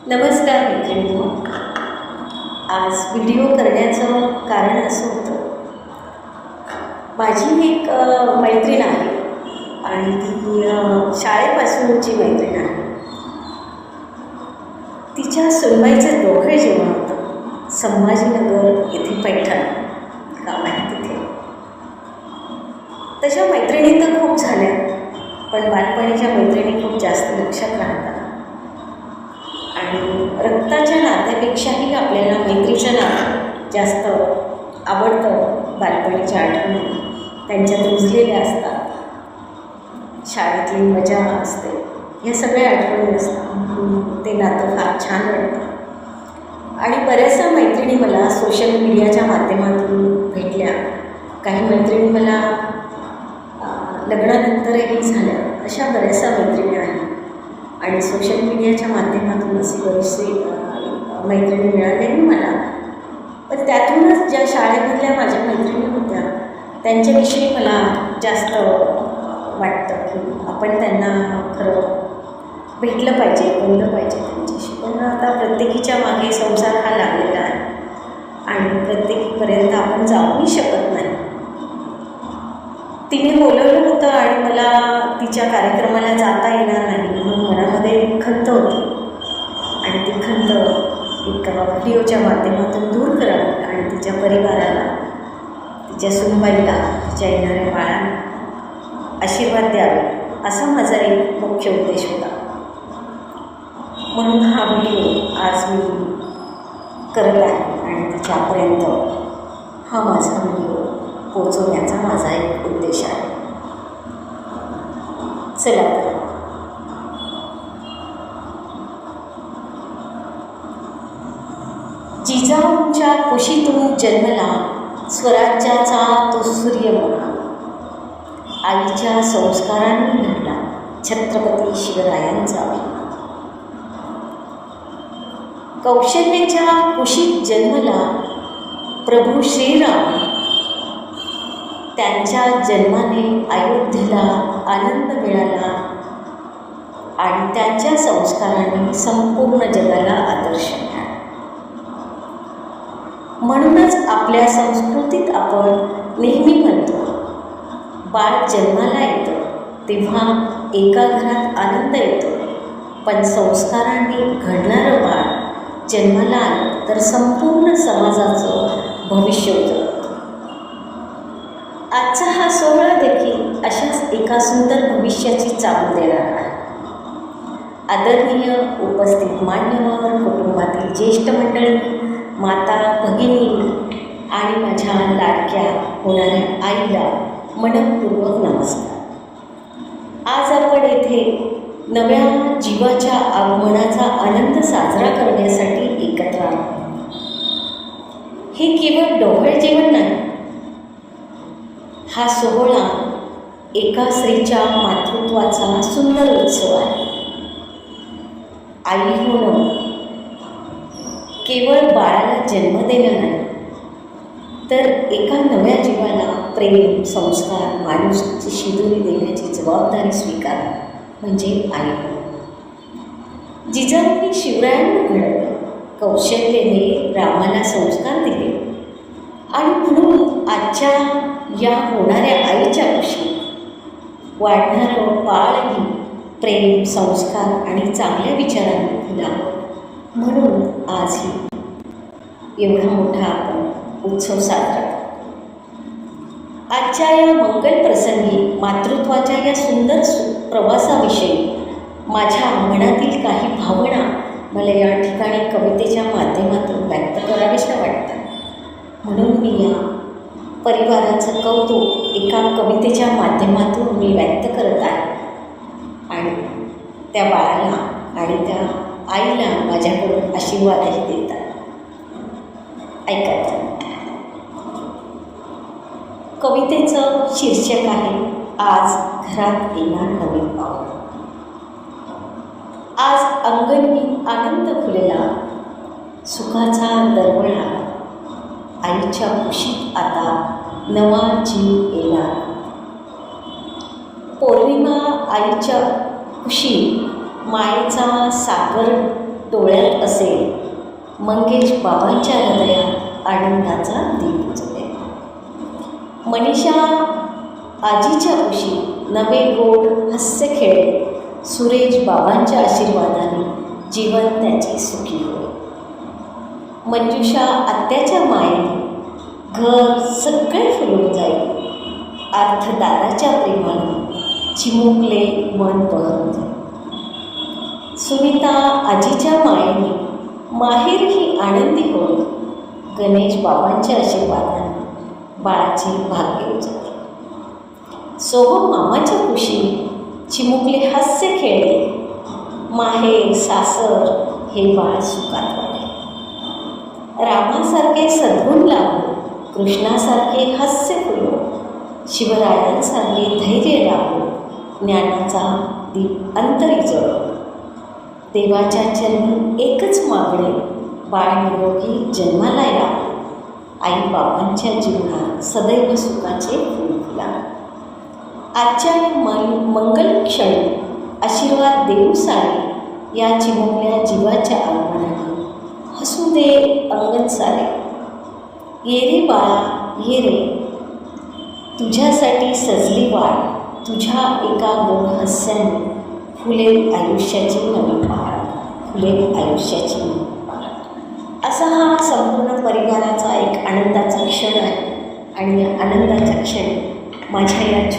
नमस्कार मैत्रिणींनो. आज व्हिडिओ करण्याचं कारण असं होतं, माझी एक मैत्रीण आहे आणि ती शाळेपासूनची मैत्रीण आहे. तिच्या सुनबाईचं डोकं जेवण होतं संभाजीनगर येथे पैठण गाव आहे तिथे. तशा मैत्रिणी तर खूप झाल्या, पण बालपणीच्या मैत्रिणी खूप जास्त लक्षात राहतात आणि रक्ताच्या नात्यापेक्षाही आपल्याला मैत्रीचं नातं जास्त आवडतं. बालपणीच्या आठवणी त्यांच्यात रुजलेल्या असतात, शाळेतली मजा असते, हे सगळ्या आठवणी असतात. ते नातं फार छान वाटतं आणि बऱ्याचशा मैत्रिणी मला सोशल मीडियाच्या माध्यमातून भेटल्या. काही मैत्रिणी मला लग्नानंतरही झाल्या. अशा बऱ्याचशा मैत्रिणी आहेत आणि सोशल मीडियाच्या माध्यमातून अशी बरीचशी मैत्रिणी मिळाल्याही मला. पण त्यातूनच ज्या शाळेमधल्या माझ्या मैत्रिणी होत्या त्यांच्याविषयी मला जास्त वाटतं की आपण त्यांना खरं भेटलं पाहिजे, बोललं पाहिजे त्यांच्याशी. पण आता प्रत्येकीच्या मागे संसार हा लागलेला आहे आणि प्रत्येकीपर्यंत आपण जाऊही शकत नाही. तिने बोलवलं होतं आणि मला तिच्या कार्यक्रमाला जाता येणार नाही म्हणून मनामध्ये खंत होती आणि ती खंत एक व्हिडिओच्या माध्यमातून दूर करावी आणि तिच्या परिवाराला, तिच्या सुनबाईला, तिच्या येणाऱ्या बाळांना आशीर्वाद द्यावे असा माझा एक मुख्य उद्देश होता. म्हणून हा व्हिडिओ आज मी करत आहे आणि तिच्यापर्यंत हा माझा व्हिडिओ पोचवण्याचा माझा एक उद्देश आहे. चला तर. जिजाऊंच्या कुशीतून जन्मला स्वराज्याचा तो सूर्य मोठा, आईच्या संस्कारांनी घडला छत्रपती शिवरायांचा. कौशल्याच्या कुशीत जन्मला प्रभू श्रीराम, त्यांच्या जन्माने अयोध्येला आनंद मिळाला आणि त्यांच्या संस्कारांनी संपूर्ण जगाला आदर्श मिळाला. म्हणूनच आपल्या संस्कृतीत आपण नेहमी म्हणतो, बाळ जन्माला येतं तेव्हा एका घरात आनंद येतो, पण संस्कारांनी घडणारं बाळ जन्माला आलं तर संपूर्ण समाजाचं भविष्य उजळतं. आजचा हा सोहळा देखील अशाच एका सुंदर भविष्याची चाहूल देणार आहे. आदरणीय उपस्थित मान्यवर, कुटुंबातील ज्येष्ठ मंडळी, माता, भगिनी आणि माझ्या लाडक्या होणाऱ्या आईला मनपूर्वक नमस्कार. आज आपण येथे नव्या जीवाच्या आगमनाचा आनंद साजरा करण्यासाठी एकत्र आलो. हे केवळ ढोबळ जेवण नाही, हा सोहळा एका स्त्रीच्या मातृत्वाचा सुंदर उत्सव आहे. आई होणं केवळ बाळाला जन्म देणं नाही, तर एका नव्या जीवाला प्रेम, संस्कार, माणुसकीची शिदोरी देण्याची जबाबदारी स्वीकार म्हणजे आई होणं. जिजाऊंनी शिवरायांना घडवलं, कौशल्याने रामाला संस्कार दिले आणि म्हणून आजच्या या होणाऱ्या आईच्या कुशीत वाढणारं बाळही प्रेम, संस्कार आणि चांगल्या विचारांनी फुलावं. म्हणून आजही एवढा मोठा आपण उत्सव साजरा करतो. आजच्या या मंगल प्रसंगी मातृत्वाच्या या सुंदर प्रवासाविषयी माझ्या मनातील काही भावना मला या ठिकाणी कवितेच्या माध्यमातून व्यक्त कराव्याशा वाटतात. म्हणून मी या परिवाराचं कौतुक एका कवितेच्या माध्यमातून मी व्यक्त करत आहे आणि त्या बाळाला आणि त्या आईला माझ्याकडून आशीर्वादही देतात. ऐका. कवितेचं शीर्षक आहे, आज घरात येणार नवीन पाऊल. आज अंगणी आनंद फुलला, सुखाचा दरवळ आला, आईच्या कुशीत आता नवा जीव येणार. पौर्णिमा आईच्या कुशीत मायेचा सागर डोळ्यात असेल, मंगेश बाबांच्या हृदयात आनंदाचा दीप उजवेल. मनीषा आजीच्या कुशी नवे गोड हास्य खेळ, सुरेश बाबांच्या आशीर्वादाने जीवन त्याचे सुखी होईल. मंजुषा आत्याच्या मायेने घर सगळे फुलून जाईल. अर्थदाराच्या प्रेमाने चिमुकले मन बहरून जाईल. सुनीता आजीच्या मायेने माहेर ही आनंदी होईल. गणेश बाबांच्या आशीर्वादाने बाळाचे भाग्य उजवेल. सोहम मामाच्या कुशीने चिमुकले हास्य खेळले. माहेर सासर हे बाळ सुखात वाढेल. रामासारखे सद्गुण लाभो, कृष्णासारखे हास्य फुलो, शिवरायांसारखे धैर्य लाभो, ज्ञानाचा दीप अंतरी जळो. देवाच्या चरणी एकच मागणे, बाळ निरोगी जन्माला यावे. आई बाबांच्या जीवनात सदैव सुखाचे फूल फुलावे. आजच्या मंगल क्षणी आशीर्वाद देऊ सारे, या चिमुकल्या जीवाच्या आगमनाने हसू दे अंगण सारे. ये रे बाळा ये रे, तुझ्यासाठी सजली वाट, तुझ्या एका गोड हास्याने फुलेल आयुष्याची नवी पहाट, फुलेल आयुष्याची नवी पहाट. असा हा संपूर्ण परिवाराचा एक आनंदाचा क्षण आहे. आणि या आनंदाच्या क्षणी माझ्या या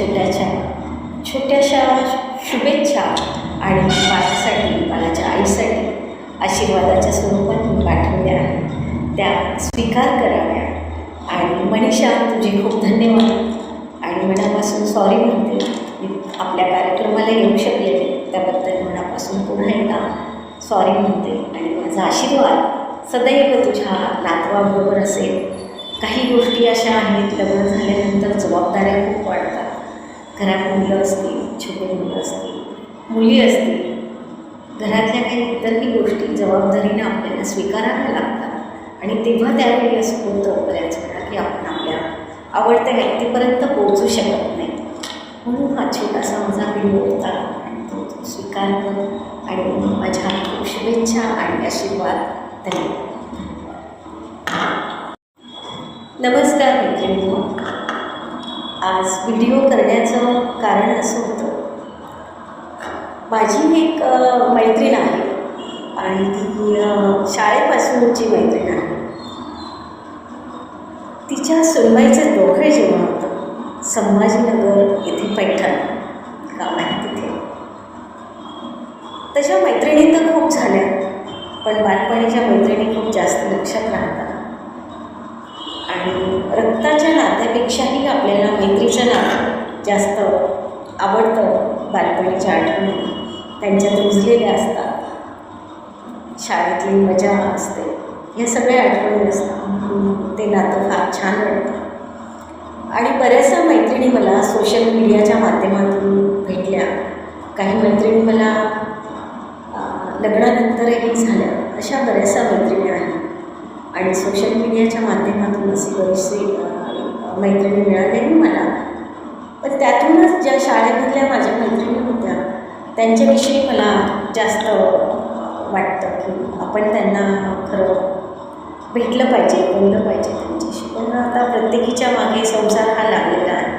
छोट्याशा शुभेच्छा आणि बाळासाठी, बाळाच्या आईसाठी आशीर्वादाच्या स्वरूपात मी पाठवल्या आहेत, त्या स्वीकार कराव्या. आणि मनीषा तुझे खूप धन्यवाद आणि मनापासून सॉरी म्हणते. मी आपल्या कार्यक्रमाला येऊ शकले त्याबद्दल मनापासून पुन्हा एकदा सॉरी म्हणते. आणि माझा आशीर्वाद सदैव तुझ्या नातवाबरोबर असेल. काही गोष्टी अशा आहेत, लग्न झाल्यानंतर जबाबदाऱ्या खूप वाढतात. घरात मुलं असतील, छोटे मुलं असतील, मुली असतील, घरातल्या काही इतरही गोष्टी जबाबदारीने आपल्याला स्वीकाराव्या लागतात. आणि तेव्हा त्यावेळी असं होतं बऱ्याच वेळा की आपण आपल्या आवडत्या व्यक्तीपर्यंत पोहोचू शकत नाही. म्हणून हा छोटासा माझा व्हिडिओ होता आणि तो स्वीकार कर. आणि माझ्या खूप शुभेच्छा आणि आशीर्वाद. धन्यवाद. नमस्कार मैत्रिणींनो. आज व्हिडिओ करण्याचं कारण असं होतं, माझी एक मैत्रीण आहे आणि ती शाळेपासूनची मैत्रीण आहे. तिच्या सुनबाईचं दोघे जेवण होतं संभाजीनगर येथे पैठण गाव आहे तिथे. तशा मैत्रिणी तर खूप झाल्या, पण बालपणीच्या मैत्रिणी खूप जास्त लक्षात राहतात. आणि रक्ताच्या नात्यापेक्षाही आपल्याला मैत्रीचं नातं जास्त आवडतं. बालपणीच्या आठवणी त्यांच्यात रुजलेल्या असतात. शाळेतली मजा असते, ह्या सगळ्या आठवणी असतात. ते नातं फार छान वाटतं. आणि बऱ्याचशा मैत्रिणी मला सोशल मीडियाच्या माध्यमातून भेटल्या. काही मैत्रिणी मला लग्नानंतरही झाल्या. अशा बऱ्याचशा मैत्रिणी आहेत. आणि सोशल मीडियाच्या माध्यमातून अशी बरीचशी मैत्रिणी मिळाल्याही मला. पण त्यातूनच ज्या शाळेमधल्या माझ्या मैत्रिणी होत्या त्यांच्याविषयी मला जास्त वाटतं की आपण त्यांना खरं भेटलं पाहिजे, बोललं पाहिजे त्यांच्याशी. पण आता प्रत्येकीच्या मागे संसार हा लागलेला आहे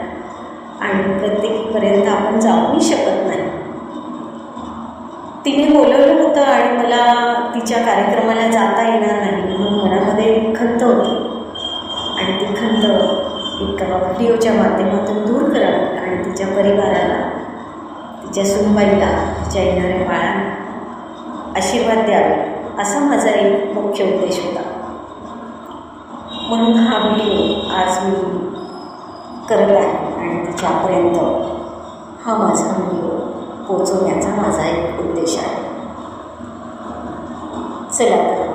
आणि प्रत्येकीपर्यंत आपण जाऊही शकत नाही. तिने बोलवलं होतं आणि मला तिच्या कार्यक्रमाला जाता येणार नाही म्हणून मनामध्ये खंत होती. आणि ती खंत एक व्हिडिओच्या माध्यमातून दूर करावी आणि तिच्या परिवाराला, तिच्या सुनबाईला, तिच्या येणाऱ्या बाळांना आशीर्वाद द्यावे, असा माझा एक मुख्य उद्देश होता. म्हणून हा व्हिडिओ आज मी करत आहे आणि तिच्यापर्यंत हा माझा व्हिडिओ पोचवण्याचा माझा एक उद्देश आहे. चला तर.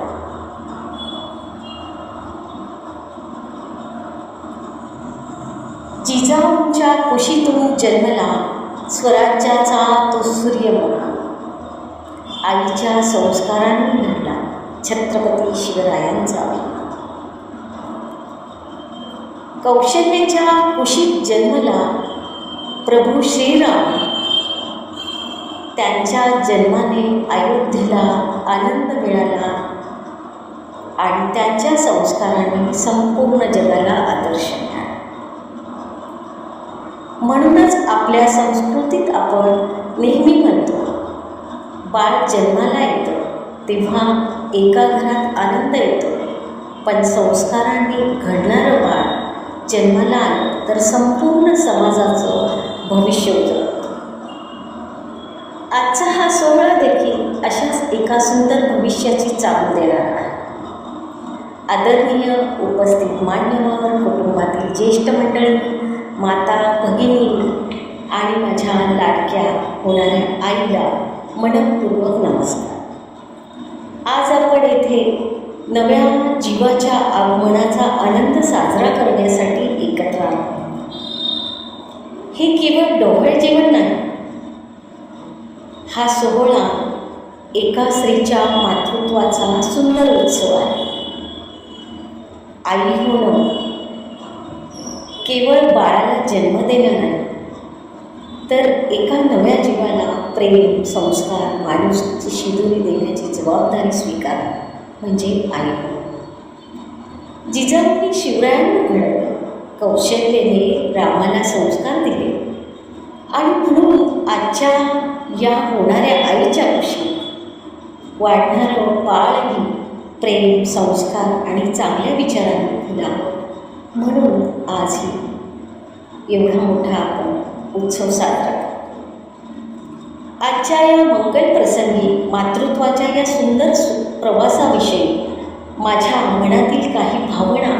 जिजाऊंच्या कुशीतून जन्मला स्वराज्याचा तो सूर्य मोठा. आईच्या संस्कारांनी घडला छत्रपती शिवरायांचा वेग. कौशल्याच्या कुशीत जन्मला प्रभू श्रीराम. त्यांच्या जन्माने अयोध्येला आनंद मिळाला आणि त्यांच्या संस्काराने संपूर्ण जगाला आदर्श मिळाला. म्हणूनच आपल्या संस्कृतीत आपण नेहमी म्हणतो, बाळ जन्माला येतं तेव्हा एका घरात आनंद येतो, पण संस्कारांनी घडणारं बाळ जन्माला आलं तर संपूर्ण समाजाचं भविष्य उजळतं. आजचा हा सोहळा देखील अशाच एका सुंदर भविष्याची चाहूल देणार आहे. आदरणीय उपस्थित मान्यवर, कुटुंबातील ज्येष्ठ मंडळी, माता, भगिनी आणि माझ्या लाडक्या होणाऱ्या आईला मनपूर्वक नमस्कार. आज आपण येथे नव्या जीवाच्या आगमनाचा आनंद साजरा करण्यासाठी एकत्र आलो. हे केवळ ढोबळ जेवण नाही, हा सोहळा एका स्त्रीच्या मातृत्वाचा सुंदर उत्सव आहे. आई होणं केवळ बाळाला जन्म देणं नाही, तर एका नव्या जीवाला प्रेम, संस्कार, माणुसकीची शिदोरी देण्याची जबाबदारी स्वीकारणं म्हणजे आई होणं. जिजाऊंनी शिवरायांना घडवलं, कौशल्याने रामाला संस्कार दिले आणि म्हणून आजच्या या होणाऱ्या आईच्या कुशीत वाढणारं बाळही प्रेम, संस्कार आणि चांगल्या विचारांनी फुलावं, म्हणून आजही एवढा मोठा आपण उत्सव साजरा करतो. आजच्या या मंगल प्रसंगी मातृत्वाच्या या सुंदर प्रवासाविषयी माझ्या मनातील काही भावना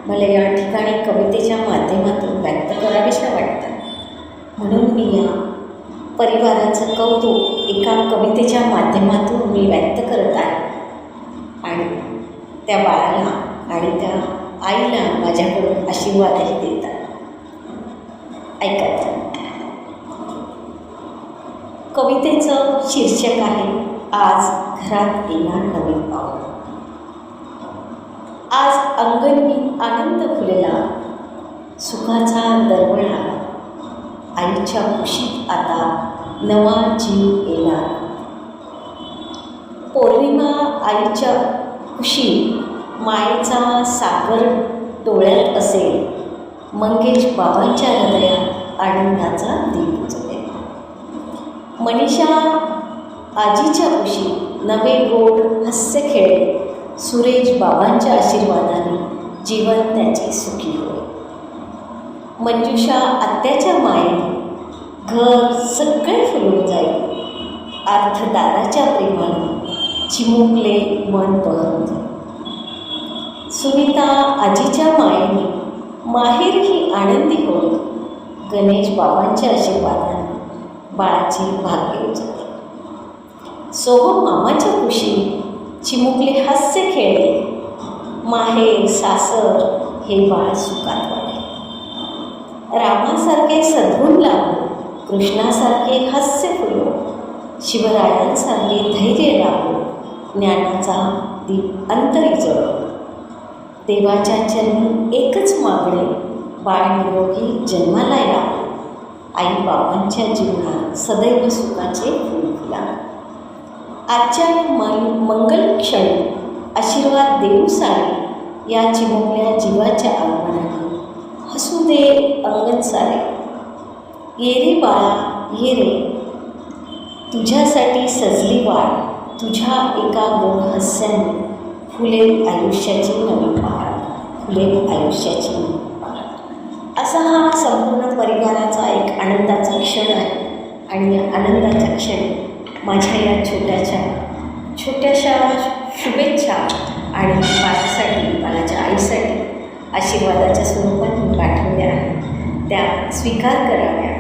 मला या ठिकाणी कवितेच्या माध्यमातून व्यक्त कराव्याशा वाटतात. म्हणून मी या परिवाराचं कौतुक एका कवितेच्या माध्यमातून मी व्यक्त करत आहे आणि त्या बाळाला आणि त्या आईला माझ्याकडून आशीर्वादही देतात. ऐका. कवितेचं शीर्षक आहे, आज घरात येणार नवीन पाऊल. आज अंगणी आनंद फुलला, सुखाचा दरवळ आला, आईच्या कुशीत आता नवा जीव येणार. पौर्णिमा आईच्या कुशीत मायेचा सागर डोळ्यात असेल, मंगेश बाबांच्या हृदयात आनंदाचा दीप उजळेल. मनीषा आजीच्या कुशीत नवे गोड हास्य खेळेल, सुरेश बाबांच्या आशीर्वादाने जीवन त्याचे सुखी होईल. मंजुषा आत्याच्या मायेने घर सगळे फुलून जाईल, अर्थ दादाच्या प्रेमाने चिमुकले मन बहरून जाईल. सुनीता आजीच्या मायेने माहेरही आनंदी होईल, गणेश बाबांच्या आशीर्वादाने बाळाचे भाग्य उजळेल. सोहम मामाच्या कुशीत चिमुकले हास्य खेळले, माहेर सासर हे बाळ सुखात वाढेल. रामासारखे सद्गुण लाभो, कृष्णासारखे हास्य फुलो, शिवरायांसारखे धैर्य लाभो, ज्ञानाचा दीप अंतरी जळो. देवाच्या चरणी एकच मागणे, बाळ निरोगी जन्माला यावे, आई बाबांच्या जीवनात सदैव सुखाचे फूल फुला. आजच्या मंगल क्षणी आशीर्वाद देऊ सारे, या चिमुकल्या जीवाच्या आगमनाने हसू दे अंगण सारे. ये रे बाळा ये रे, तुझ्यासाठी सजली वाट, तुझ्या एका गोड हास्याने फुलेल आयुष्याची नवी पहाट, फुलेल आयुष्याची नवी पहाट. असा हा संपूर्ण परिवाराचा एक आनंदाचा क्षण आहे आणि या आनंदाच्या क्षणी माझ्या या छोट्याशा शुभेच्छा आणि माझ्यासाठी, माझ्या आईसाठी आशीर्वादाच्या स्वरूपात मी पाठवल्या आहेत, त्या स्वीकार कराव्या.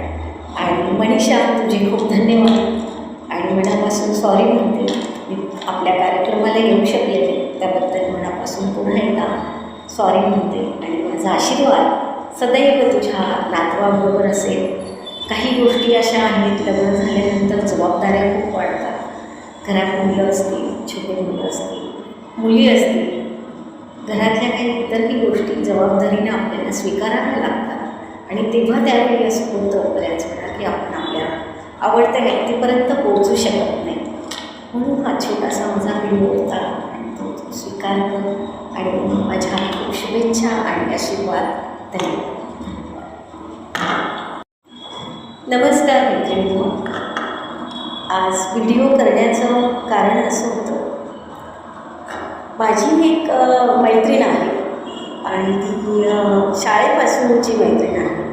आणि मनीषा तुझे खूप धन्यवाद आणि मनापासून सॉरी म्हणते. मी आपल्या कार्यक्रमाला येऊ शकले नाही, त्याबद्दल मनापासून पुन्हा एकदा सॉरी म्हणते. आणि माझा आशीर्वाद सदैव तुझ्या नातवाबरोबर असेल. काही गोष्टी अशा आहेत, लग्न झाल्यानंतर जबाबदाऱ्या खूप वाढतात. घरात मुलं असतील, छोटे मुलं असतील, मुली असतील, घरातल्या काही इतरही गोष्टी जबाबदारीने आपल्याला स्वीकाराव्या लागतात. आणि तेव्हा त्यावेळी असं होतं बऱ्याच वेळा की आपण आपल्या आवडत्या व्यक्तीपर्यंत पोहोचू शकत नाही. म्हणून हा छोटासा माझा व्हिडिओ होता आणि तो स्वीकार कर आणि माझ्या खूप शुभेच्छा आणि आशीर्वाद. धन्यवाद. नमस्कार मैत्रिणींनो. आज व्हिडिओ करण्याचं कारण असं होतं, माझी एक मैत्रीण आहे आणि ती शाळेपासूनची मैत्रीण आहे.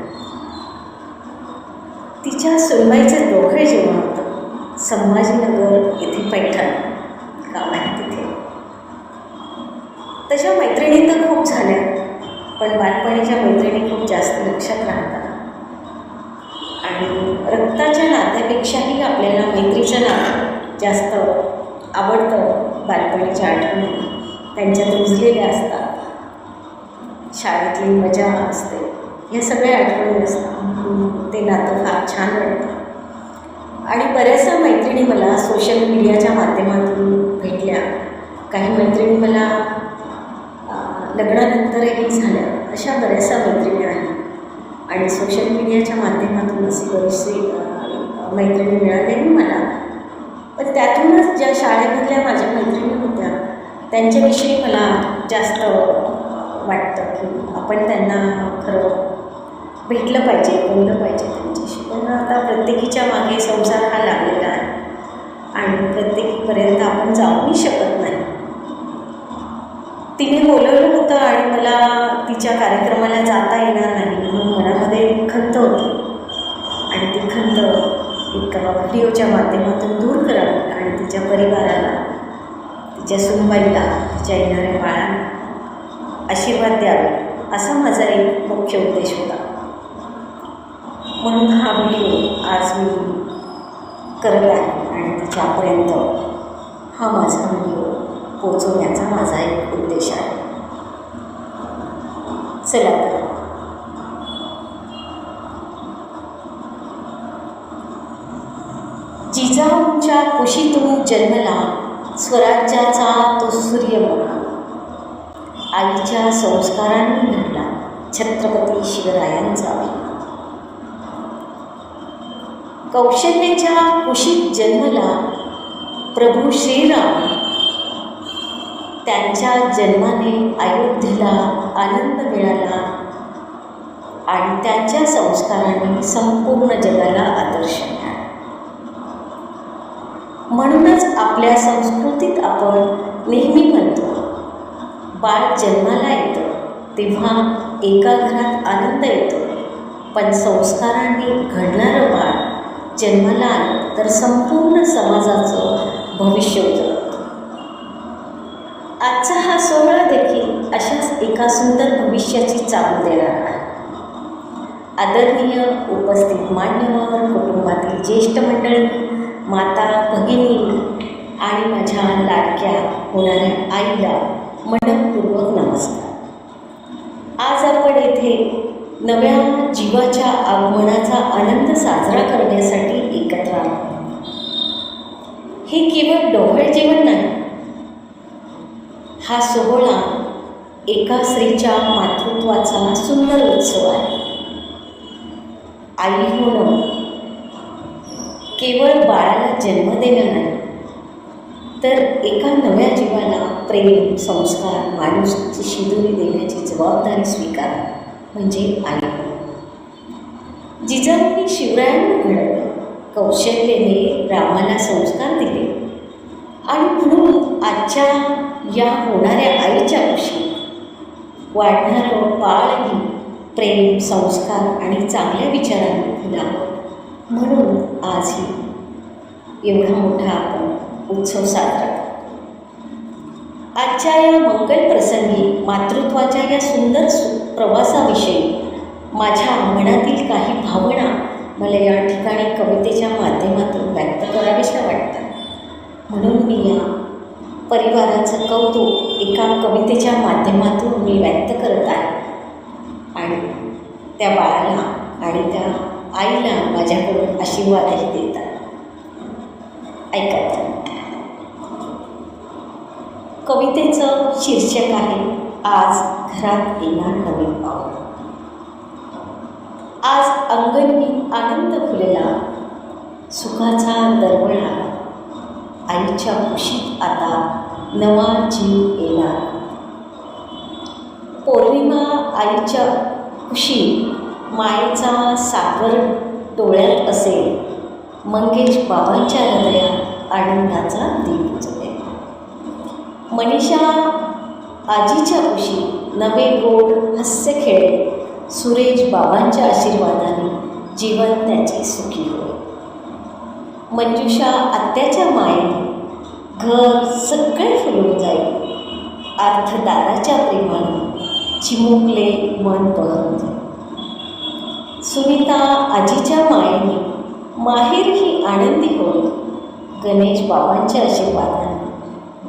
तिच्या सुनबाईचं डोकं जेवण होतं संभाजीनगर येथे पैठण गाव आहे तिथे. तशा मैत्रिणी तर खूप झाल्या, पण बालपणीच्या मैत्रिणी खूप जास्त लक्षात राहतात आणि रक्ताच्या नात्यापेक्षाही आपल्याला मैत्रीचं नातं जास्त आवडतं. बालपणीच्या आठवणी त्यांच्यात रुजलेल्या असतात, शाळेतली मजा असते, ह्या सगळ्या आठवणी असतात. ते नातं फार छान वाटतं. आणि बऱ्याचशा मैत्रिणी मला सोशल मीडियाच्या माध्यमातून भेटल्या. काही मैत्रिणी मला लग्नानंतरही झाल्या. अशा बऱ्याचशा मैत्रिणी आहेत आणि सोशल मीडियाच्या माध्यमातून अशी बरीचशी मैत्रिणी मिळाल्याही मला. पण त्यातूनच ज्या शाळेमधल्या माझ्या मैत्रिणी होत्या त्यांच्याविषयी मला जास्त वाटतं की आपण त्यांना खरं भेटलं पाहिजे, बोललं पाहिजे त्यांच्याशी. पण आता प्रत्येकीच्या मागे संसार हा लागलेला आहे आणि प्रत्येकीपर्यंत आपण जाऊही शकत नाही. तिने बोलवलं होतं आणि मला तिच्या कार्यक्रमाला जाता येणार नाही म्हणून मनामध्ये खंत होती आणि ती खंत एक व्हिडिओच्या माध्यमातून दूर करावी आणि तिच्या परिवाराला, तिच्या सुनबाईला, तिच्या येणाऱ्या बाळांना आशीर्वाद द्यावे असा माझा एक मुख्य उद्देश होता. म्हणून हा व्हिडिओ आज मी करत आहे आणि तिच्यापर्यंत हा माझा व्हिडिओ पोचवण्याचा माझा एक उद्देश आहे. चला तर. जिजाऊंच्या कुशीतून जन्मला स्वराज्याचा तो सूर्य मोठा, आईच्या संस्कारांनी घडला छत्रपती शिवरायांचा वीर. कौशल्याच्या कुशीत जन्मला प्रभू श्रीराम, त्यांच्या जन्माने अयोध्येला आनंद मिळाला आणि त्यांच्या संस्काराने संपूर्ण जगाला आदर्श मिळाला. म्हणूनच आपल्या संस्कृतीत आपण नेहमी म्हणतो, बाळ जन्माला येतं तेव्हा एका घरात आनंद येतो, पण संस्कारांनी घडणारं बाळ जन्माला आलं तर संपूर्ण समाजाचं भविष्य उजळतं. आजचा हा सोहळा देखील अशाच एका सुंदर भविष्याची चाहूल देणार आहे. आदरणीय उपस्थित मान्यवर, कुटुंबातील ज्येष्ठ मंडळी, माता, भगिनी आणि माझ्या लाडक्या होणाऱ्या आईला मनपूर्वक नमस्कार. आज आपण येथे नव्या जीवाच्या आगमनाचा आनंद साजरा करण्यासाठी एकत्र आलो. हे केवळ ढोबळ जेवण नाही, हा सोहळा एका स्त्रीच्या मातृत्वाचा सुंदर उत्सव आहे. आई होणं केवळ बाळाला जन्म देणं नाही, तर एका नव्या जीवाला प्रेम, संस्कार, माणुसकीची शिदोरी देण्याची जबाबदारी स्वीकारा म्हणजे आई होणं. जिजाऊंनी शिवरायांना घडवलं, कौशल्याने रामाला संस्कार दिले आणि म्हणून आजच्या या होणाऱ्या आईच्या कुशीत वाढणारं बाळही प्रेम, संस्कार आणि चांगल्या विचारांनी फुलावं. म्हणून आजही एवढा मोठा आपण उत्सव साजरा करतो. आजच्या या मंगल प्रसंगी मातृत्वाच्या या सुंदर प्रवासाविषयी माझ्या मनातील काही भावना मला या ठिकाणी कवितेच्या माध्यमातून व्यक्त कराव्याशा वाटतात. म्हणून मी या परिवाराचं कौतुक एका कवितेच्या माध्यमातून मी व्यक्त करत आहे आणि त्या बाळाला आणि त्या आईला माझ्याकडून आशीर्वादही देतात. ऐका. कवितेचं शीर्षक आहे आज घरात येणार नवीन पाऊल. आज अंगणी आनंद फुलला, सुखाचा दरवळ आला. आईच्या कुशीत आता नवा जीव येणार. पौर्णिमा आईच्या कुशीत मायेचा सागर डोळ्यात असेल. मंगेश बाबांच्या हृदयात आनंदाचा दीप उजवेल. मनीषा आजीच्या कुशीत नवे गोड हास्य खेळेल. सुरेश बाबांच्या आशीर्वादाने जीवन त्याचे सुखी होईल. मंजुषा आत्याच्या मायेने घर सगळे फुलून जाईल. अर्थदाराच्या प्रेमाने चिमुकले मन बहरून जाईल. सुनीता आजीच्या मायेने माहेर ही आनंदी होईल. गणेश बाबांच्या आशीर्वादाने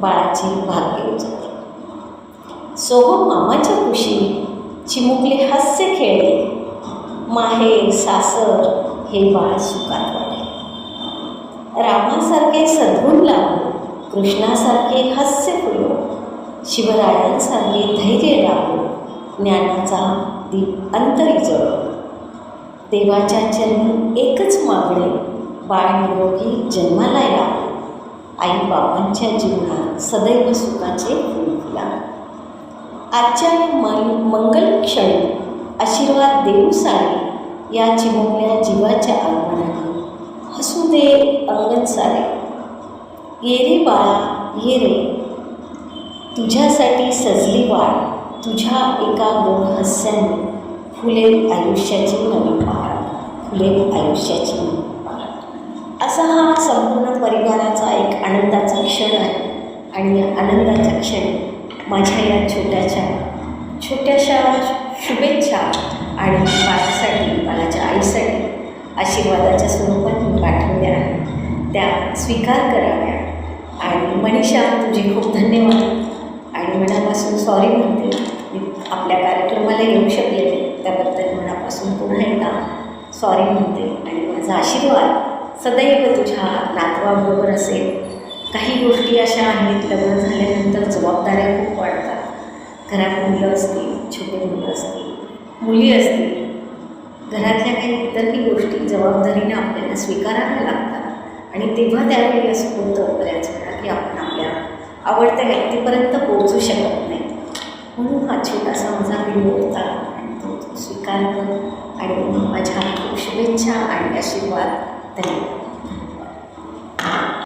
बाळाचे भाग्य उजळेल. सोहम मामाच्या कुशीत चिमुकले हास्य खेळले. माहेर सासर हे बाळ सुखात वाढेल. रामासारखे सद्गुण लाभो, कृष्णासारखे हास्य फुलो, शिवरायांसारखे धैर्य लाभो, ज्ञानाचा दीप अंतरी जळो. देवाच्या चरणी एकच मागणे, बाळ निरोगी जन्माला यावे. आई बाबांच्या जीवनात सदैव सुखाचे फूल फुलावे. आजच्या मंगल क्षणी आशीर्वाद देऊ सारे. या चिमुकल्या जीवाच्या आगमनाने हसू दे अंगण सारे. ये रे बाळा ये रे, तुझ्यासाठी सजली वाट. तुझ्या एका गोड हास्याने फुलेल आयुष्याची नवी पहाट. फुलेल आयुष्याची नवी पहाट. असा हा संपूर्ण परिवाराचा एक आनंदाचा क्षण आहे. आणि या आनंदाच्या क्षणी माझ्या या छोट्याशा शुभेच्छा आणि बाळासाठी, बाळाच्या आईसाठी आशीर्वादाच्या स्वरूपात मी पाठवल्या आहेत, त्या स्वीकार कराव्या. आणि मनीषा तुझे खूप धन्यवाद आणि मनापासून सॉरी म्हणते. मी आपल्या कार्यक्रमाला येऊ शकले नाही त्याबद्दल मनापासून पुन्हा एकदा सॉरी म्हणते. आणि माझा आशीर्वाद सदैव तुझ्या नातवाबरोबर असेल. काही गोष्टी अशा आहेत, लग्न झाल्यानंतर जबाबदाऱ्या खूप वाढतात. घरात मुलं असतील, छोटे मुलं असतील, मुली असतील, घरातल्या काही इतरही गोष्टी जबाबदारीने आपल्याला स्वीकाराव्या लागतात. आणि तेव्हा त्यावेळी असं होतं बऱ्याच वेळा की आपण आपल्या आवडत्या व्यक्तीपर्यंत पोहोचू शकत नाही. म्हणून हा छोटासा माझा व्हिडिओ होता आणि तो स्वीकार कर. आणि माझ्या खूप शुभेच्छा आणि आशीर्वाद. धन्यवाद.